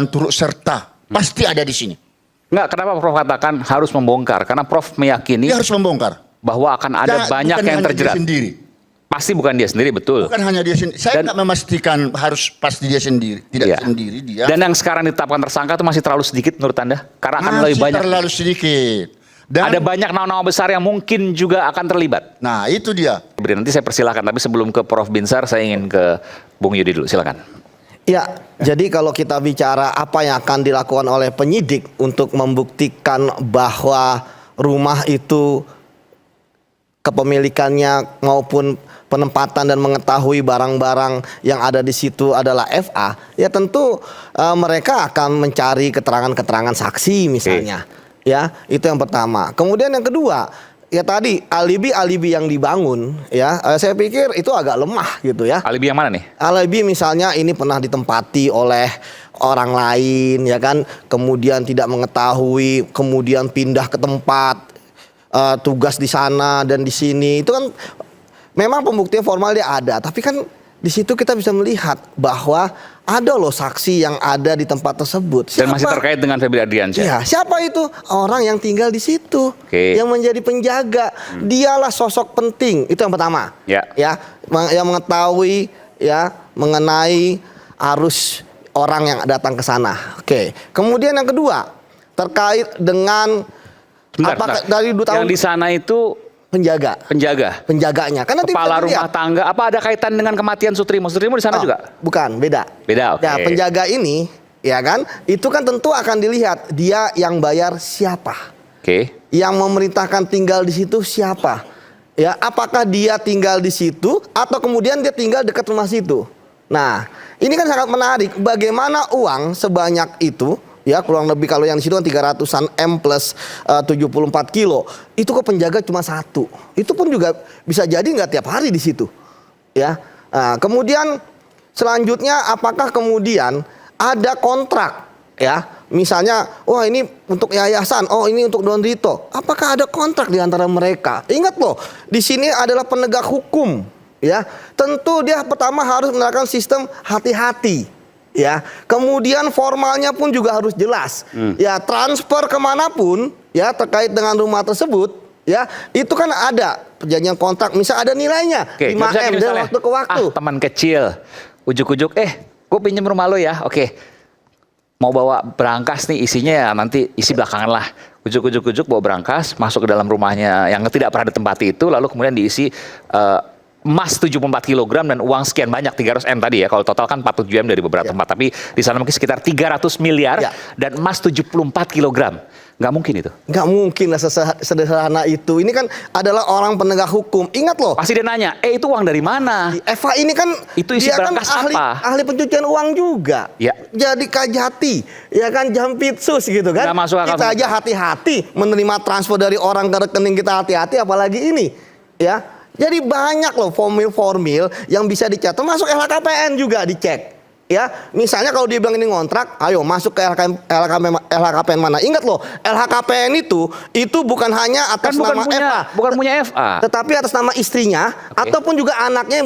turut serta pasti ada di sini. Enggak, kenapa Prof katakan harus membongkar? Karena Prof meyakini Dia harus membongkar. bahwa akan ada banyak bukan yang hanya terjerat. Dia sendiri. Pasti bukan dia sendiri, betul. Bukan hanya dia sendiri. Saya nggak memastikan harus pasti dia sendiri, tidak Iya. sendiri dia. Dan yang sekarang ditetapkan tersangka itu masih terlalu sedikit menurut Anda? Karena akan lebih Masih banyak. terlalu sedikit. Dan Ada banyak nama-nama besar yang mungkin juga akan terlibat. nah itu dia. Nanti saya persilahkan, tapi sebelum ke Prof Binsar, saya ingin ke Bung Yudi dulu, silakan. Ya, jadi kalau kita bicara apa yang akan dilakukan oleh penyidik untuk membuktikan bahwa rumah itu kepemilikannya maupun penempatan dan mengetahui barang-barang yang ada di situ adalah FA, ya tentu mereka akan mencari keterangan-keterangan saksi misalnya. Ya, itu yang pertama. Kemudian yang kedua, ya tadi alibi-alibi yang dibangun, ya saya pikir itu agak lemah gitu ya. Alibi yang mana nih? Alibi misalnya ini pernah ditempati oleh orang lain, ya kan, kemudian tidak mengetahui, kemudian pindah ke tempat tugas di sana dan di sini, itu kan memang pembuktian formal dia ada, tapi kan di situ kita bisa melihat bahwa ada loh saksi yang ada di tempat tersebut. Dan masih terkait dengan Febri Ardiansyah. Ya, siapa itu? Orang yang tinggal di situ, yang menjadi penjaga. Dialah sosok penting. Itu yang pertama. Ya. Yang mengetahui ya mengenai arus orang yang datang ke sana. Oke. Kemudian yang kedua terkait dengan Sebentar. dari 2 tahun yang di sana itu penjaganya. Karena kepala rumah tangga. Apa ada kaitan dengan kematian Sutrimo? Sutrimo di sana juga? Bukan, beda. Beda, oke. Nah, penjaga ini, ya kan, itu kan tentu akan dilihat dia yang bayar siapa. Oke. Yang memerintahkan tinggal di situ siapa? Ya, apakah dia tinggal di situ atau kemudian dia tinggal dekat rumah situ? Nah, ini kan sangat menarik. Bagaimana uang sebanyak itu? Ya, kurang lebih kalau yang di situ kan 300-an M plus 74 kilo. Itu kok penjaga cuma 1. Itu pun juga bisa jadi nggak tiap hari di situ. Ya. Nah, kemudian selanjutnya apakah kemudian ada kontrak ya? Misalnya, wah ini untuk yayasan, oh ini untuk Don Rito. Apakah ada kontrak di antara mereka? Ingat loh, di sini adalah penegak hukum, ya. Tentu dia pertama harus menerapkan sistem hati-hati. Ya, kemudian formalnya pun juga harus jelas. Ya, transfer kemanapun, ya terkait dengan rumah tersebut, ya itu kan ada perjanjian kontrak. Misal ada nilainya 5M dari waktu ke waktu. Teman kecil, ujuk-ujuk, gue pinjam rumah lo ya, oke. Mau bawa berangkas nih, isinya ya nanti isi belakangan lah. Ujuk-ujuk bawa berangkas, masuk ke dalam rumahnya yang tidak pernah ditempati itu, lalu kemudian diisi emas 74 kg dan uang sekian banyak 300 M tadi ya. Kalau total kan 47 M dari beberapa tempat. Tapi di sana mungkin sekitar 300 miliar dan emas 74 kg. Nggak mungkin itu. Nggak mungkin lah sederhana itu. Ini kan adalah orang penegak hukum. Ingat loh. Pasti dia nanya, itu uang dari mana? Eva ini kan itu isi dia kan ahli pencucian uang juga. Ya. Jadi Kajati, ya kan Jampitsus gitu kan. Nggak masuk akal. Kita aja hati-hati menerima transfer dari orang ke rekening kita, hati-hati apalagi ini. Ya. Jadi banyak loh formil-formil yang bisa dicek, termasuk LHKPN juga dicek. Ya, misalnya kalau dia bilang ini ngontrak, ayo masuk ke LHKPN mana? Ingat loh, LHKPN itu bukan hanya atas nama FA, bukan punya FA, tetapi atas nama istrinya ataupun juga anaknya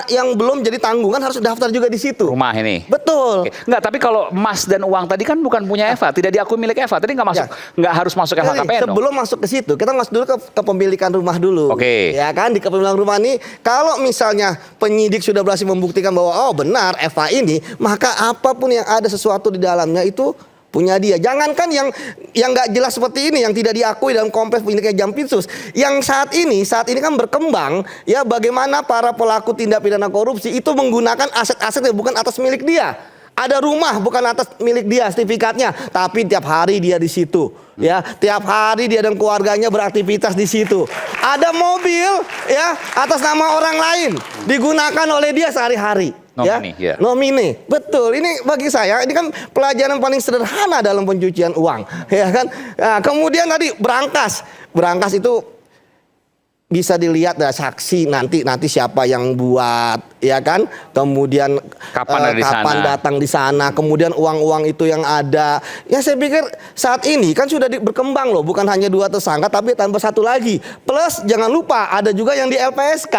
yang belum jadi tanggungan harus daftar juga di situ. Rumah ini. Betul. Enggak, tapi kalau emas dan uang tadi kan bukan punya FA, tidak diakui milik FA. Tadi nggak masuk, nggak harus masuk LHKPN. Sebelum masuk ke situ, kita masuk dulu ke kepemilikan rumah dulu. Ya kan, di kepemilikan rumah ini, kalau misalnya penyidik sudah berhasil membuktikan bahwa oh benar FA ini, maka apapun yang ada sesuatu di dalamnya itu punya dia. Jangankan yang nggak jelas seperti ini, yang tidak diakui dalam kompleks miliknya Jampitsus. Yang saat ini kan berkembang ya, bagaimana para pelaku tindak pidana korupsi itu menggunakan aset-aset yang bukan atas milik dia. Ada rumah bukan atas milik dia sertifikatnya, tapi tiap hari dia di situ. Ya, tiap hari dia dan keluarganya beraktivitas di situ. Ada mobil ya atas nama orang lain digunakan oleh dia sehari-hari. Nomine, betul. Ini bagi saya ini kan pelajaran paling sederhana dalam pencucian uang, ya kan. Nah, kemudian tadi berangkas itu bisa dilihat dari saksi nanti siapa yang buat, ya kan. Kemudian kapan datang di sana, kemudian uang-uang itu yang ada. Ya saya pikir saat ini kan sudah berkembang loh, bukan hanya 2 tersangka tapi tambah 1 lagi. Plus jangan lupa ada juga yang di LPSK.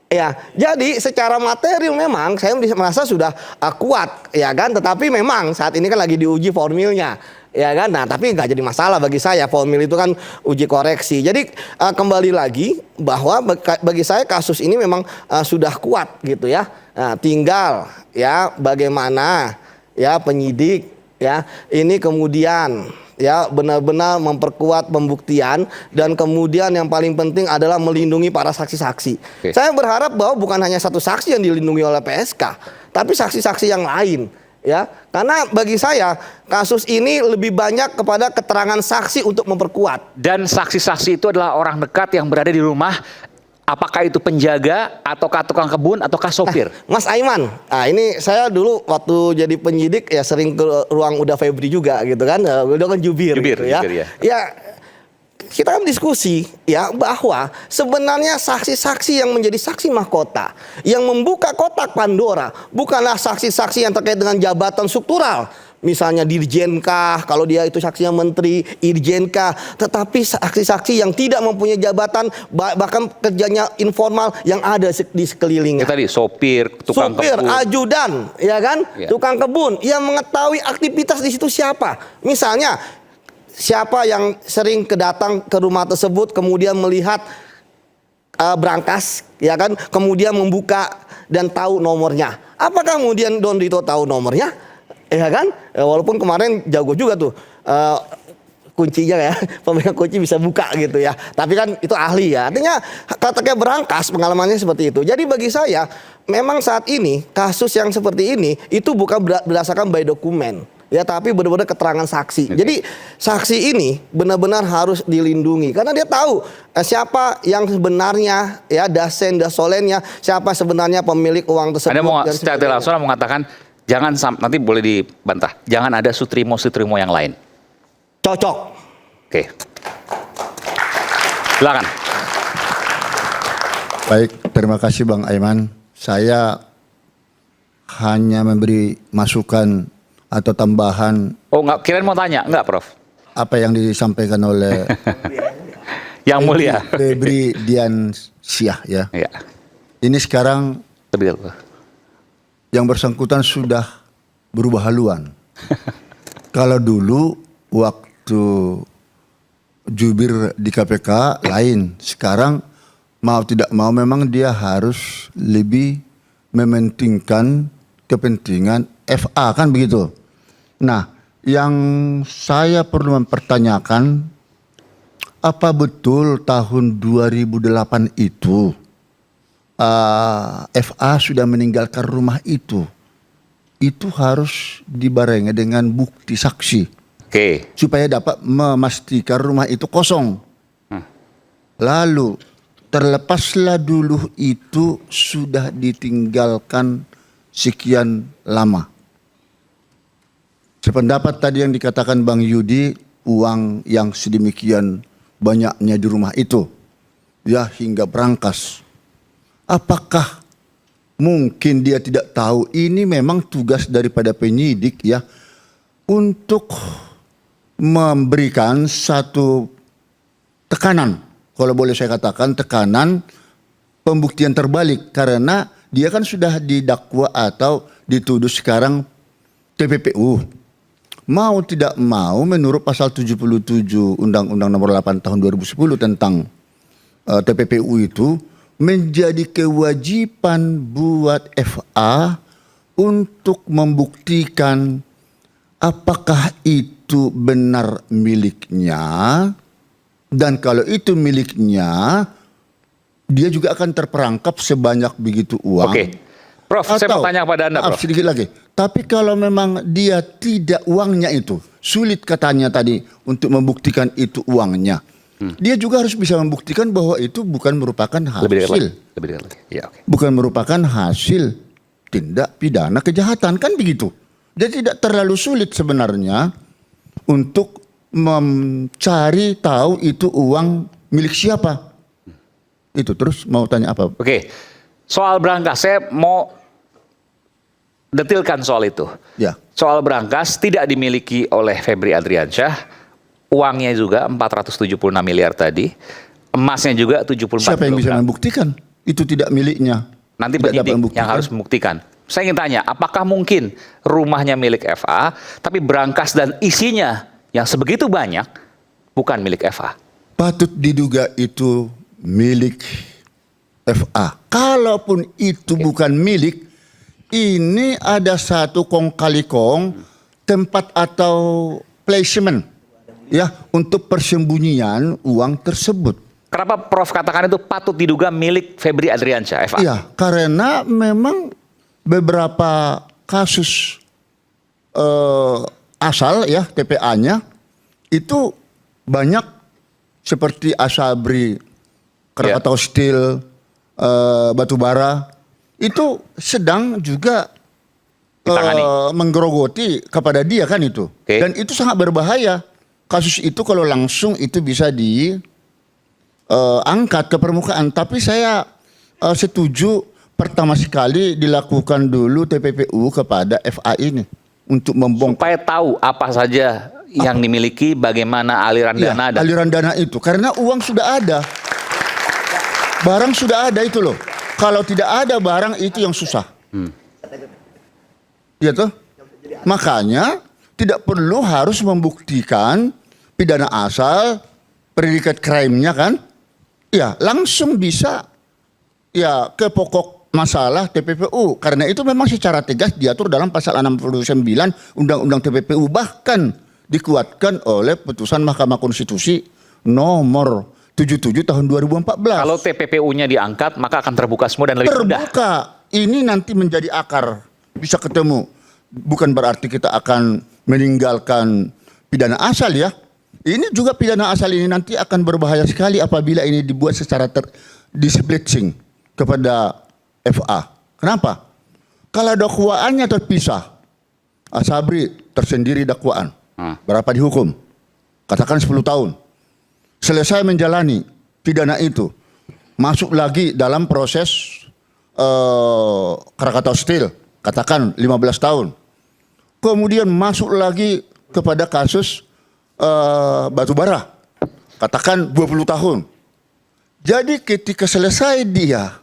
Ya, jadi secara material memang saya merasa sudah kuat, ya kan. Tetapi memang saat ini kan lagi diuji formilnya, ya kan. Nah, tapi nggak jadi masalah bagi saya. Formil itu kan uji koreksi. Jadi kembali lagi bahwa bagi saya kasus ini memang sudah kuat gitu ya. Nah, tinggal ya bagaimana ya penyidik ya ini kemudian ya benar-benar memperkuat pembuktian dan kemudian yang paling penting adalah melindungi para saksi-saksi. Saya berharap bahwa bukan hanya satu saksi yang dilindungi oleh PSK, tapi saksi-saksi yang lain ya. Karena bagi saya kasus ini lebih banyak kepada keterangan saksi untuk memperkuat. Dan saksi-saksi itu adalah orang dekat yang berada di rumah. Apakah itu penjaga, ataukah tukang kebun, ataukah sopir? Mas Aiman, nah ini saya dulu waktu jadi penyidik ya sering ke ruang Uda Febri juga gitu kan, udah kan jubir gitu ya. Jubir, ya. Ya kita kan diskusi ya bahwa sebenarnya saksi-saksi yang menjadi saksi mahkota, yang membuka kotak Pandora bukanlah saksi-saksi yang terkait dengan jabatan struktural. Misalnya dirjenkah, kalau dia itu saksinya menteri, irjenkah, tetapi saksi-saksi yang tidak mempunyai jabatan, bahkan kerjanya informal yang ada di sekelilingnya. Itu tadi sopir, tukang kebun, ajudan, ya kan, tukang kebun, yang mengetahui aktivitas di situ siapa. Misalnya siapa yang sering kedatang ke rumah tersebut, kemudian melihat berangkas, ya kan, kemudian membuka dan tahu nomornya. Apakah kemudian Don Rito tahu nomornya? Ya kan, walaupun kemarin jago juga tuh kuncinya ya, pemegang kunci bisa buka gitu ya. Tapi kan itu ahli ya. Artinya kata berangkas pengalamannya seperti itu. Jadi bagi saya memang saat ini kasus yang seperti ini itu bukan berdasarkan by dokumen. Ya, tapi benar-benar keterangan saksi. Jadi saksi ini benar-benar harus dilindungi karena dia tahu siapa yang sebenarnya ya dasolennya, siapa sebenarnya pemilik uang tersebut. Anda mau secara langsung mengatakan jangan nanti boleh dibantah. Jangan ada sutrimo yang lain. Cocok. Oke. Silakan. Baik, terima kasih Bang Aiman. Saya hanya memberi masukan atau tambahan. Oh, nggak, kirain mau tanya, nggak, Prof? Apa yang disampaikan oleh Yang Mulia Febri Diansyah ya. Ya. Ini sekarang Lebih dulu. yang bersangkutan sudah berubah haluan. Kalau dulu waktu jubir di KPK lain, sekarang mau tidak mau memang dia harus lebih mementingkan kepentingan FA kan begitu. Nah, yang saya perlu mempertanyakan, apa betul tahun 2008 itu FA sudah meninggalkan rumah itu harus dibarengi dengan bukti saksi. Oke. Supaya dapat memastikan rumah itu kosong. Lalu terlepaslah dulu itu sudah ditinggalkan sekian lama. Sependapat tadi yang dikatakan Bang Yudi, uang yang sedemikian banyaknya di rumah itu, ya hingga berangkas. Apakah mungkin dia tidak tahu ini memang tugas daripada penyidik ya untuk memberikan satu tekanan, kalau boleh saya katakan tekanan pembuktian terbalik, karena dia kan sudah didakwa atau dituduh sekarang TPPU. Mau tidak mau menurut pasal 77 Undang-Undang Nomor 8 Tahun 2010 tentang TPPU itu menjadi kewajiban buat FA untuk membuktikan apakah itu benar miliknya, dan kalau itu miliknya dia juga akan terperangkap sebanyak begitu uang. Oke. Prof, saya mau tanya kepada Anda, Prof. Sedikit lagi. Tapi kalau memang dia tidak uangnya itu, sulit katanya tadi untuk membuktikan itu uangnya. Dia juga harus bisa membuktikan bahwa itu bukan merupakan hasil. Lebih dekat lagi. Ya, oke. Bukan merupakan hasil tindak pidana kejahatan, kan begitu. Jadi tidak terlalu sulit sebenarnya untuk mencari tahu itu uang milik siapa. Itu terus mau tanya apa? Oke. Soal berangkas, saya mau detilkan soal itu. Ya. Soal berangkas tidak dimiliki oleh Febri Adriansyah. Uangnya juga 476 miliar tadi. Emasnya juga 74 Siapa yang bisa kilogram. membuktikan? itu tidak miliknya. Nanti Tidak dapat penyidik membuktikan. yang harus membuktikan. Saya ingin tanya, apakah mungkin rumahnya milik FA, tapi berangkas dan isinya yang sebegitu banyak bukan milik FA? Patut diduga itu milik FA. Kalaupun itu bukan milik, ini ada satu kong kali kong tempat atau placement ya untuk persembunyian uang tersebut. Kenapa Prof katakan itu patut diduga milik Febri Adriansyah, FA? Iya, karena memang beberapa kasus asal ya TPA-nya itu banyak seperti Asabri, Krakatau Steel, batubara itu sedang juga menggerogoti kepada dia kan itu. Dan itu sangat berbahaya. Kasus itu kalau langsung itu bisa angkat ke permukaan. Tapi saya setuju pertama sekali dilakukan dulu TPPU kepada FA ini untuk membongkar. Supaya tahu apa saja yang dimiliki, bagaimana aliran dana. Aliran dana itu. Karena uang sudah ada. Barang sudah ada itu loh. Kalau tidak ada barang itu yang susah. Ya toh? Makanya tidak perlu harus membuktikan pidana asal, predikat crime-nya kan. Ya, langsung bisa ya ke pokok masalah TPPU. Karena itu memang secara tegas diatur dalam pasal 69 Undang-Undang TPPU, bahkan dikuatkan oleh putusan Mahkamah Konstitusi nomor 77 tahun 2014. Kalau TPPU-nya diangkat, maka akan terbuka semua dan lebih mudah. Terbuka. Ini nanti menjadi akar, bisa ketemu. Bukan berarti kita akan meninggalkan pidana asal ya. Ini juga pidana asal ini nanti akan berbahaya sekali apabila ini dibuat secara displitting kepada FA. Kenapa? Kalau dakwaannya terpisah, Asabri tersendiri dakwaan. Berapa dihukum? Katakan 10 tahun. Selesai menjalani pidana itu, masuk lagi dalam proses Krakatau Steel, katakan 15 tahun. Kemudian masuk lagi kepada kasus batubara, katakan 20 tahun. Jadi ketika selesai dia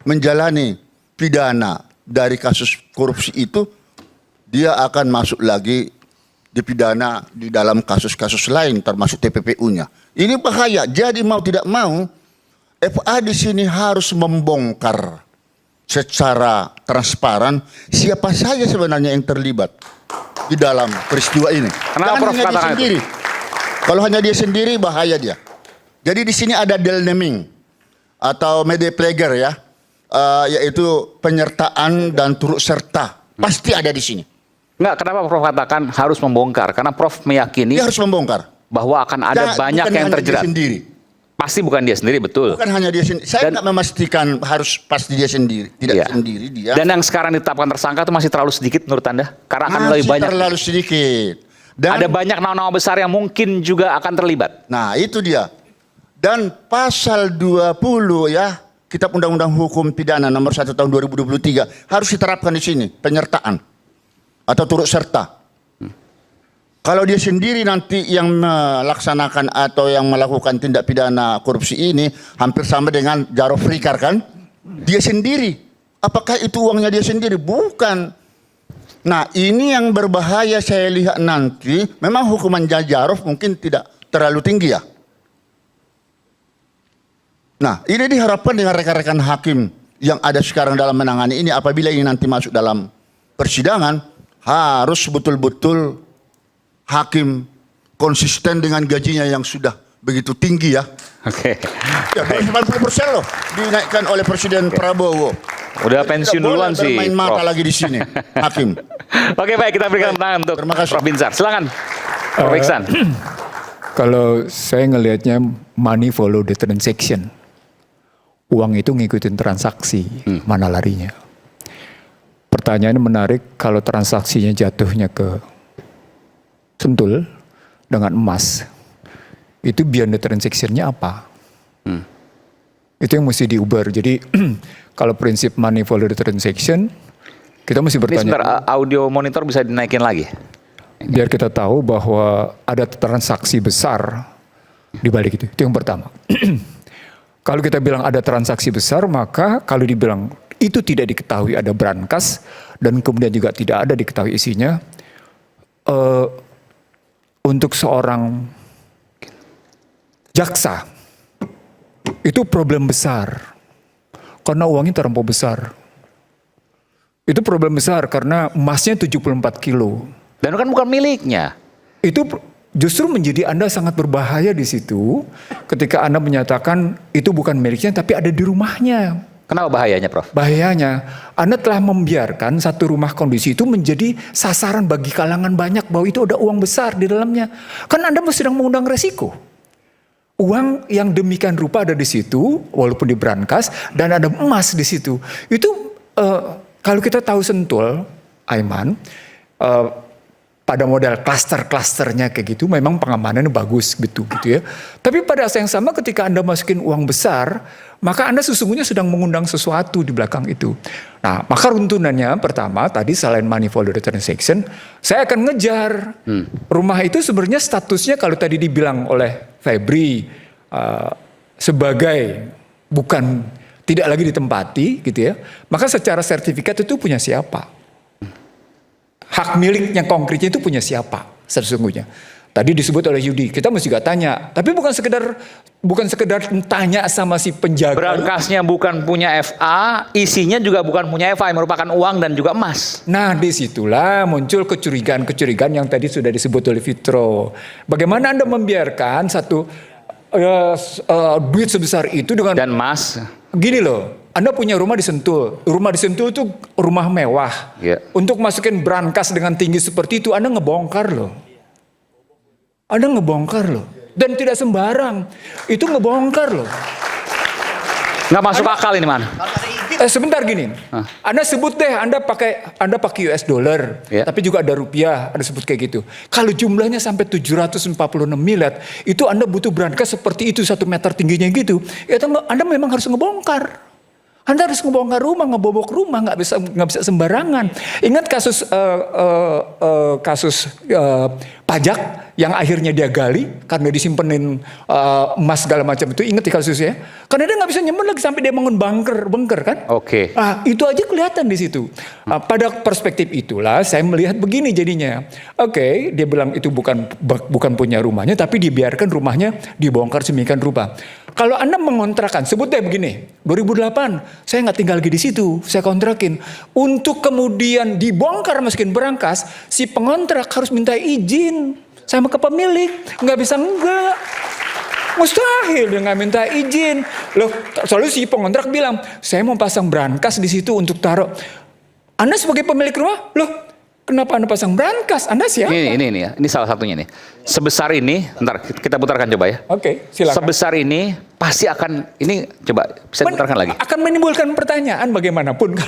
menjalani pidana dari kasus korupsi itu, dia akan masuk lagi dipidana di dalam kasus-kasus lain termasuk TPPU-nya. Ini bahaya. Jadi mau tidak mau FA di sini harus membongkar secara transparan siapa saja sebenarnya yang terlibat di dalam peristiwa ini. Kenapa Prof hanya dia sendiri. Kalau hanya dia sendiri bahaya dia. Jadi di sini ada deal naming atau media player ya, yaitu penyertaan dan turut serta pasti ada di sini. Enggak, kenapa Prof katakan harus membongkar? Karena Prof meyakini Dia harus membongkar bahwa akan ada banyak yang terjerat. Pasti bukan dia sendiri, betul. Bukan hanya dia sendiri. Saya nggak memastikan harus pasti dia sendiri. Tidak sendiri dia. Dan yang sekarang ditetapkan tersangka itu masih terlalu sedikit menurut Anda? Karena akan lebih banyak. Terlalu sedikit. Dan ada banyak nama-nama besar yang mungkin juga akan terlibat. Nah itu dia. Dan pasal 20 ya, Kitab Undang-Undang Hukum Pidana nomor 1 tahun 2023 harus diterapkan di sini. Penyertaan atau turut serta. Kalau dia sendiri nanti yang melaksanakan atau yang melakukan tindak pidana korupsi ini hampir sama dengan Jarod Frikar kan? Dia sendiri. Apakah itu uangnya dia sendiri? Bukan. Nah ini yang berbahaya saya lihat nanti. Memang hukuman Jarod mungkin tidak terlalu tinggi ya. Nah ini diharapkan dengan rekan-rekan hakim yang ada sekarang dalam menangani ini. Apabila ini nanti masuk dalam persidangan, harus betul-betul hakim konsisten dengan gajinya yang sudah begitu tinggi ya. Oke. Ya, 90% loh dinaikkan oleh Presiden Prabowo. Udah pensiun duluan sih. Bermain mata lagi di sini, hakim. Oke baik, kita berikan tangan untuk Prof Binsar. Silakan, Prof Iksan. Kalau saya ngelihatnya money follow the transaction. Uang itu ngikutin transaksi, mana larinya. Pertanyaannya menarik, kalau transaksinya jatuhnya ke Sentul dengan emas, itu beyond the transaction-nya apa? Itu yang mesti diubah. Jadi kalau prinsip money follow the transaction, kita mesti bertanya. Sebentar, audio monitor bisa dinaikin lagi? Biar kita tahu bahwa ada transaksi besar di balik itu. Itu yang pertama. Kalau kita bilang ada transaksi besar, maka kalau dibilang itu tidak diketahui ada brankas dan kemudian juga tidak ada diketahui isinya, untuk seorang jaksa itu problem besar karena uangnya terlampau besar. Itu problem besar karena emasnya 74 kilo. Dan kan bukan miliknya. Itu justru menjadi Anda sangat berbahaya di situ ketika Anda menyatakan itu bukan miliknya tapi ada di rumahnya. Kenapa bahayanya, Prof? Bahayanya, Anda telah membiarkan satu rumah kondisi itu menjadi sasaran bagi kalangan banyak bahwa itu ada uang besar di dalamnya. Kan Anda sedang mengundang resiko. Uang yang demikian rupa ada di situ, walaupun di brankas, dan ada emas di situ. Itu kalau kita tahu Sentul, Aiman, pada model klaster-klasternya kayak gitu, memang pengamanannya bagus gitu ya. Tapi pada saat yang sama ketika Anda masukin uang besar, maka Anda sesungguhnya sedang mengundang sesuatu di belakang itu. Nah, maka runtunannya pertama tadi selain manifold transaction, saya akan ngejar rumah itu sebenarnya statusnya kalau tadi dibilang oleh Febri sebagai bukan tidak lagi ditempati gitu ya. Maka secara sertifikat itu punya siapa? Hak miliknya konkretnya itu punya siapa sesungguhnya. Tadi disebut oleh Yudi, kita mesti juga tanya. Tapi bukan sekedar tanya sama si penjaga. Brankasnya bukan punya FA, isinya juga bukan punya FA, yang merupakan uang dan juga emas. Nah, disitulah muncul kecurigaan-kecurigaan yang tadi sudah disebut oleh Fitro. Bagaimana Anda membiarkan satu duit sebesar itu dengan dan emas? Gini loh. Anda punya rumah di Sentul. Rumah di Sentul itu rumah mewah. Yeah. Untuk masukin brankas dengan tinggi seperti itu, Anda ngebongkar loh. Anda ngebongkar loh. Dan tidak sembarang. Itu ngebongkar loh. Nggak masuk akal ini, Man. Sebentar gini. Anda sebut deh, Anda pakai US dollar. Yeah. Tapi juga ada rupiah. Anda sebut kayak gitu. Kalau jumlahnya sampai 746 miliar. Itu Anda butuh brankas seperti itu. 1 meter tingginya gitu. Ya, Anda memang harus ngebongkar. Anda harus ngebongkar rumah, ngebobok rumah, nggak bisa sembarangan. Ingat kasus pajak yang akhirnya dia gali karena disimpenin emas segala macam itu. Ingat di kasusnya? Karena dia nggak bisa nyimpen lagi sampai dia bangun bunker kan? Oke. Itu aja kelihatan di situ. Pada perspektif itulah saya melihat begini jadinya. Oke, dia bilang itu bukan punya rumahnya, tapi dibiarkan rumahnya dibongkar sedemikian rupa. Kalau Anda mengontrakan, sebut deh begini, 2008 saya nggak tinggal lagi di situ, saya kontrakin. Untuk kemudian dibongkar masukin berangkas, si pengontrak harus minta izin sama ke pemilik, nggak bisa enggak. Mustahil dia nggak minta izin. Loh, selalu si pengontrak bilang, saya mau pasang brankas di situ untuk taruh. Anda sebagai pemilik rumah, loh, kenapa Anda pasang brankas? Anda siapa? Ini salah satunya nih. Sebesar ini, ntar kita putarkan coba ya. Oke, silakan. Sebesar ini pasti akan, ini coba bisa putarkan lagi. Akan menimbulkan pertanyaan bagaimanapun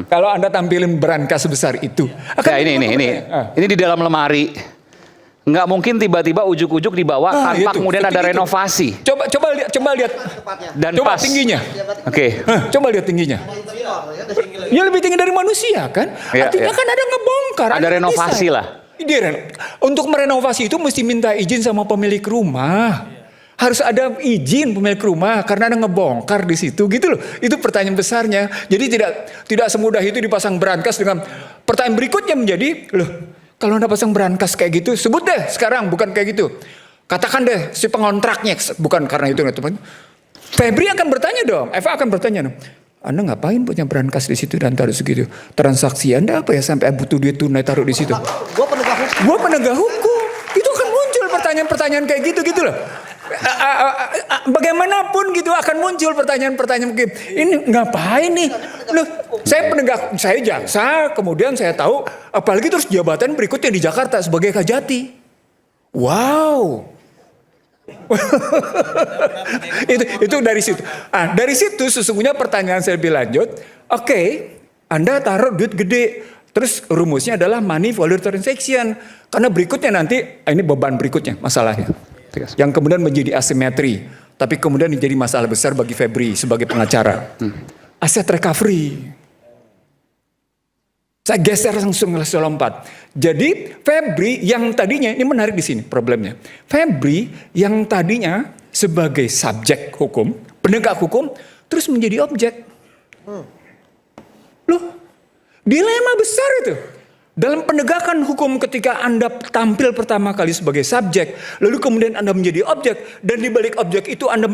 kalau Anda tampilin brankas sebesar itu. Ya, ini di dalam lemari. Nggak mungkin tiba-tiba ujuk-ujuk dibawa tanpa kemudian ada renovasi. Coba lihat. Dan coba pas tingginya. Oke. Coba lihat tingginya. Ya lebih tinggi dari manusia kan? Artinya kan ada ngebongkar. Ada renovasi lah. Untuk merenovasi itu mesti minta izin sama pemilik rumah. Harus ada izin pemilik rumah karena ada ngebongkar di situ gitu loh. Itu pertanyaan besarnya. Jadi tidak semudah itu dipasang brankas dengan pertanyaan berikutnya menjadi, loh, kalau Anda pasang brankas kayak gitu, sebut deh sekarang bukan kayak gitu. Katakan deh si pengontraknya, bukan karena itu. Febri akan bertanya dong, Eva akan bertanya dong. Anda ngapain punya brankas di situ dan taruh segitu? Transaksi Anda apa ya sampai butuh duit tunai taruh di situ? Gua penegak hukum. Itu kan muncul pertanyaan-pertanyaan kayak gitu loh. Bagaimanapun gitu akan muncul pertanyaan-pertanyaan begini. Ini ngapain nih? Loh, saya jaksa, kemudian saya tahu apalagi terus jabatan berikutnya di Jakarta sebagai Kajati. Wow. itu dari situ. Dari situ sesungguhnya pertanyaan saya lebih lanjut. Oke, Anda taruh duit gede. Terus rumusnya adalah money volume transaction. Karena berikutnya nanti, ini beban berikutnya masalahnya. Yang kemudian menjadi asimetri. Tapi kemudian menjadi masalah besar bagi Febri sebagai pengacara. Aset recovery. Saya geser langsung ke lompat. Jadi Febri yang tadinya, ini menarik di sini problemnya. Febri yang tadinya sebagai subjek hukum, penegak hukum, terus menjadi objek. Loh, dilema besar itu. Dalam penegakan hukum ketika Anda tampil pertama kali sebagai subjek, lalu kemudian Anda menjadi objek, dan di balik objek itu Anda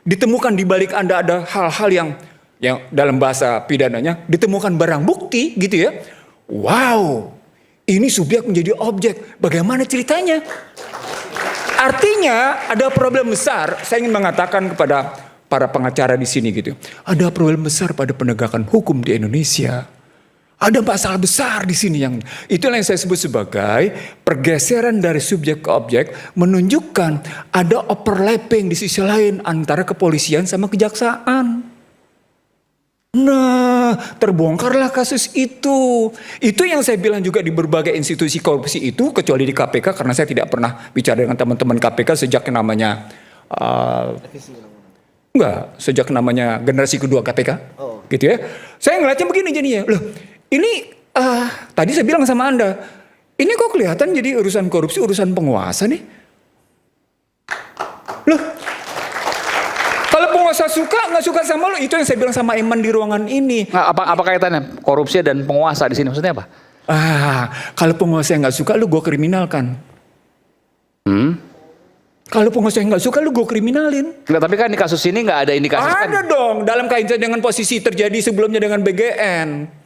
ditemukan di balik Anda ada hal-hal yang dalam bahasa pidananya ditemukan barang bukti gitu ya. Wow, ini subjek menjadi objek. Bagaimana ceritanya? Artinya ada problem besar. Saya ingin mengatakan kepada para pengacara di sini gitu. Ada problem besar pada penegakan hukum di Indonesia. Ada masalah besar di sini itulah yang saya sebut sebagai pergeseran dari subjek ke objek, menunjukkan ada overlapping di sisi lain antara kepolisian sama kejaksaan. Nah, terbongkarlah kasus itu. Itu yang saya bilang juga di berbagai institusi korupsi itu, kecuali di KPK, karena saya tidak pernah bicara dengan teman-teman KPK sejak namanya sejak namanya generasi kedua KPK, gitu ya. Saya ngeliatnya begini jadinya, loh, ini tadi saya bilang sama Anda, ini kok kelihatan jadi urusan korupsi, urusan penguasa nih. Loh, kalau penguasa suka nggak suka sama lo, itu yang saya bilang sama Iman di ruangan ini. Nah, apa kaitannya korupsi dan penguasa di sini, maksudnya apa? Kalau penguasa yang nggak suka, lu gue kriminalkan. Kalau penguasa yang nggak suka, lu gue kriminalin. Nggak, tapi kan di kasus ini nggak ada indikasi. Ada dong, dalam kaitan dengan posisi terjadi sebelumnya dengan BGN.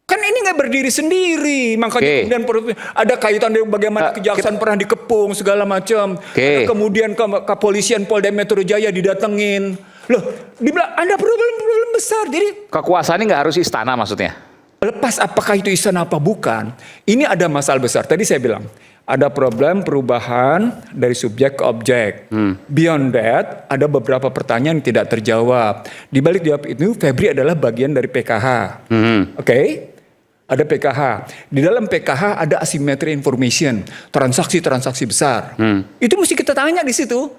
Kan ini nggak berdiri sendiri, makanya kemudian ada kaitan dengan bagaimana kejaksaan pernah dikepung segala macam. Ada kemudian kepolisian Polda Metro Jaya didatengin. Loh, dibilang ada problem besar. Jadi kekuasaan ini nggak harus istana maksudnya. Lepas apakah itu istana apa bukan, ini ada masalah besar. Tadi saya bilang ada problem perubahan dari subjek ke objek. Beyond that, ada beberapa pertanyaan yang tidak terjawab. Di balik jawab itu, Febri adalah bagian dari PKH. Oke? Ada PKH. Di dalam PKH ada asymmetry information, transaksi-transaksi besar. Itu mesti kita tanya di situ.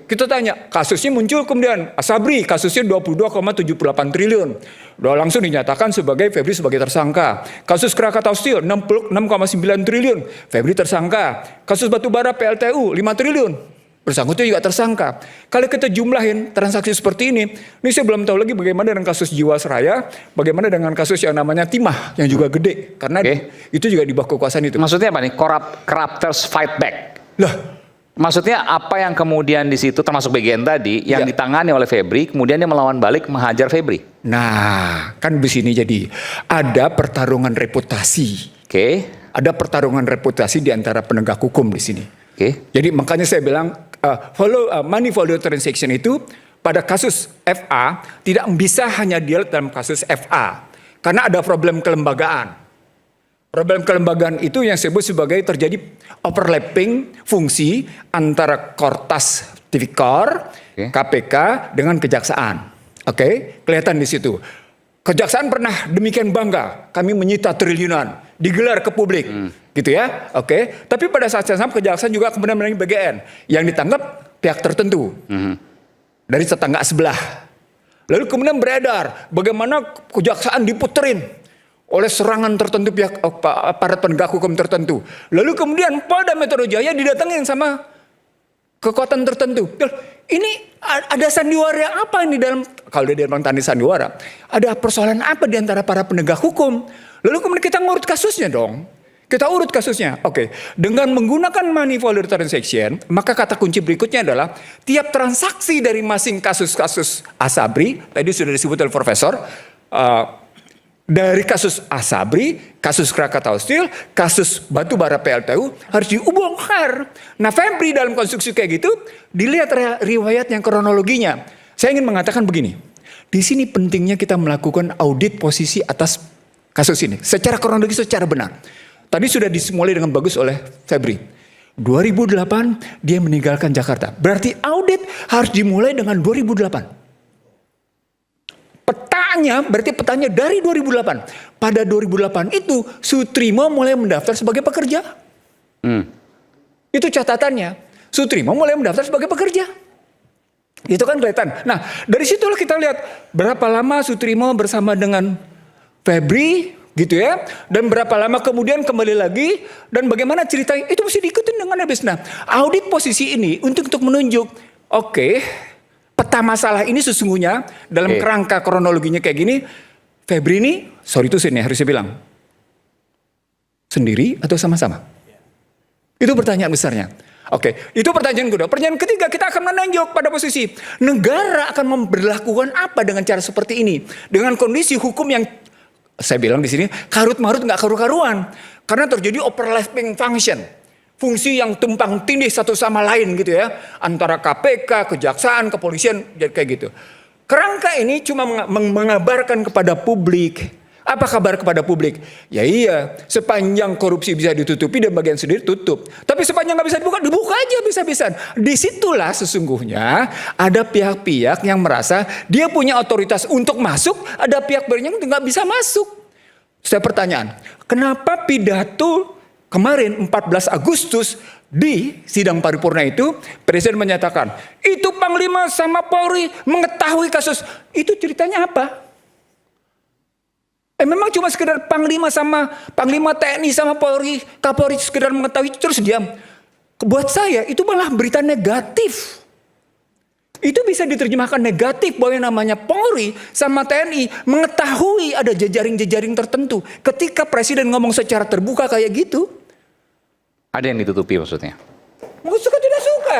Kita tanya, kasusnya muncul kemudian Asabri, kasusnya 22,78 triliun. Udah langsung dinyatakan sebagai Febri sebagai tersangka. Kasus Krakatau Steel 66,9 triliun, Febri tersangka. Kasus batubara PLTU 5 triliun. Bersangkutan juga tersangka. Kalau kita jumlahin transaksi seperti ini saya belum tahu lagi bagaimana dengan kasus Jiwasraya, bagaimana dengan kasus yang namanya Timah yang juga gede, karena itu juga di bawah kekuasaan itu. Maksudnya apa nih? Corruptors fight back. Lah, maksudnya apa yang kemudian di situ termasuk BGN tadi yang ditangani oleh Febri, kemudian dia melawan balik menghajar Febri. Nah, kan di sini jadi ada pertarungan reputasi. Ada pertarungan reputasi di antara penegak hukum di sini. Jadi makanya saya bilang money follow transaction itu pada kasus FA tidak bisa hanya dilihat dalam kasus FA, karena ada problem kelembagaan. Problem kelembagaan itu yang disebut sebagai terjadi overlapping fungsi antara Kortas Tipikor, KPK dengan kejaksaan. Kelihatan di situ. Kejaksaan pernah demikian bangga, kami menyita triliunan, digelar ke publik, gitu ya. Tapi pada saat yang sama kejaksaan juga kemudian menangani BGN yang ditangkap pihak tertentu dari tetangga sebelah. Lalu kemudian beredar bagaimana kejaksaan diputerin oleh serangan tertentu pihak aparat penegak hukum tertentu. Lalu kemudian Polda Metro Jaya didatengin sama kekuatan tertentu. Ini ada sandiwara apa ini dalam, kalau dia bilang tadi sandiwara, ada persoalan apa di antara para penegak hukum? Lalu kemudian kita ngurut kasusnya dong. Kita urut kasusnya. Dengan menggunakan money follow transaction, maka kata kunci berikutnya adalah tiap transaksi dari masing kasus-kasus Asabri, tadi sudah disebut oleh Profesor, dari kasus Asabri, kasus Krakatau Steel, kasus batubara PLTU harus dibongkar. Nah, Febri dalam konstruksi kayak gitu dilihat riwayat yang kronologinya. Saya ingin mengatakan begini. Di sini pentingnya kita melakukan audit posisi atas kasus ini secara kronologis, secara benar. Tadi sudah dimulai dengan bagus oleh Febri. 2008 dia meninggalkan Jakarta. Berarti audit harus dimulai dengan 2008. Berarti petanya dari 2008. Pada 2008 itu Sutrimo mulai mendaftar sebagai pekerja. Itu catatannya. Sutrimo mulai mendaftar sebagai pekerja. Itu kan kelihatan. Nah, dari situlah kita lihat berapa lama Sutrimo bersama dengan Febri, gitu ya. Dan berapa lama kemudian kembali lagi, dan bagaimana ceritanya itu mesti diikutin dengan habis. Nah, audit posisi ini untuk menunjuk Oke, peta masalah ini sesungguhnya dalam kerangka kronologinya kayak gini, Febri ini, sorry itu sini harus saya bilang, sendiri atau sama-sama? Itu pertanyaan besarnya. Oke, itu pertanyaan kedua. Pertanyaan ketiga, kita akan menanjak pada posisi negara akan memberlakukan apa dengan cara seperti ini, dengan kondisi hukum yang saya bilang di sini karut-marut nggak karu-karuan, karena terjadi overlapping function, fungsi yang tumpang tindih satu sama lain gitu ya, antara KPK, kejaksaan, kepolisian, kayak gitu. Kerangka ini cuma mengabarkan kepada publik. Apa kabar kepada publik? Ya iya, sepanjang korupsi bisa ditutupi dan bagian sendiri tutup. Tapi sepanjang nggak bisa dibuka aja bisa-bisan. Disitulah sesungguhnya ada pihak-pihak yang merasa dia punya otoritas untuk masuk, ada pihak berikutnya yang nggak bisa masuk. Saya pertanyaan, kenapa pidato kemarin 14 Agustus di sidang paripurna itu Presiden menyatakan itu Panglima sama Polri mengetahui kasus itu, ceritanya apa? Memang cuma sekedar Panglima TNI sama Polri, Kapolri sekedar mengetahui terus diam. Buat saya itu malah berita negatif. Itu bisa diterjemahkan negatif bahwa yang namanya Polri sama TNI mengetahui ada jejaring-jejaring tertentu. Ketika Presiden ngomong secara terbuka kayak gitu. Ada yang ditutupi maksudnya? Mau suka tidak suka.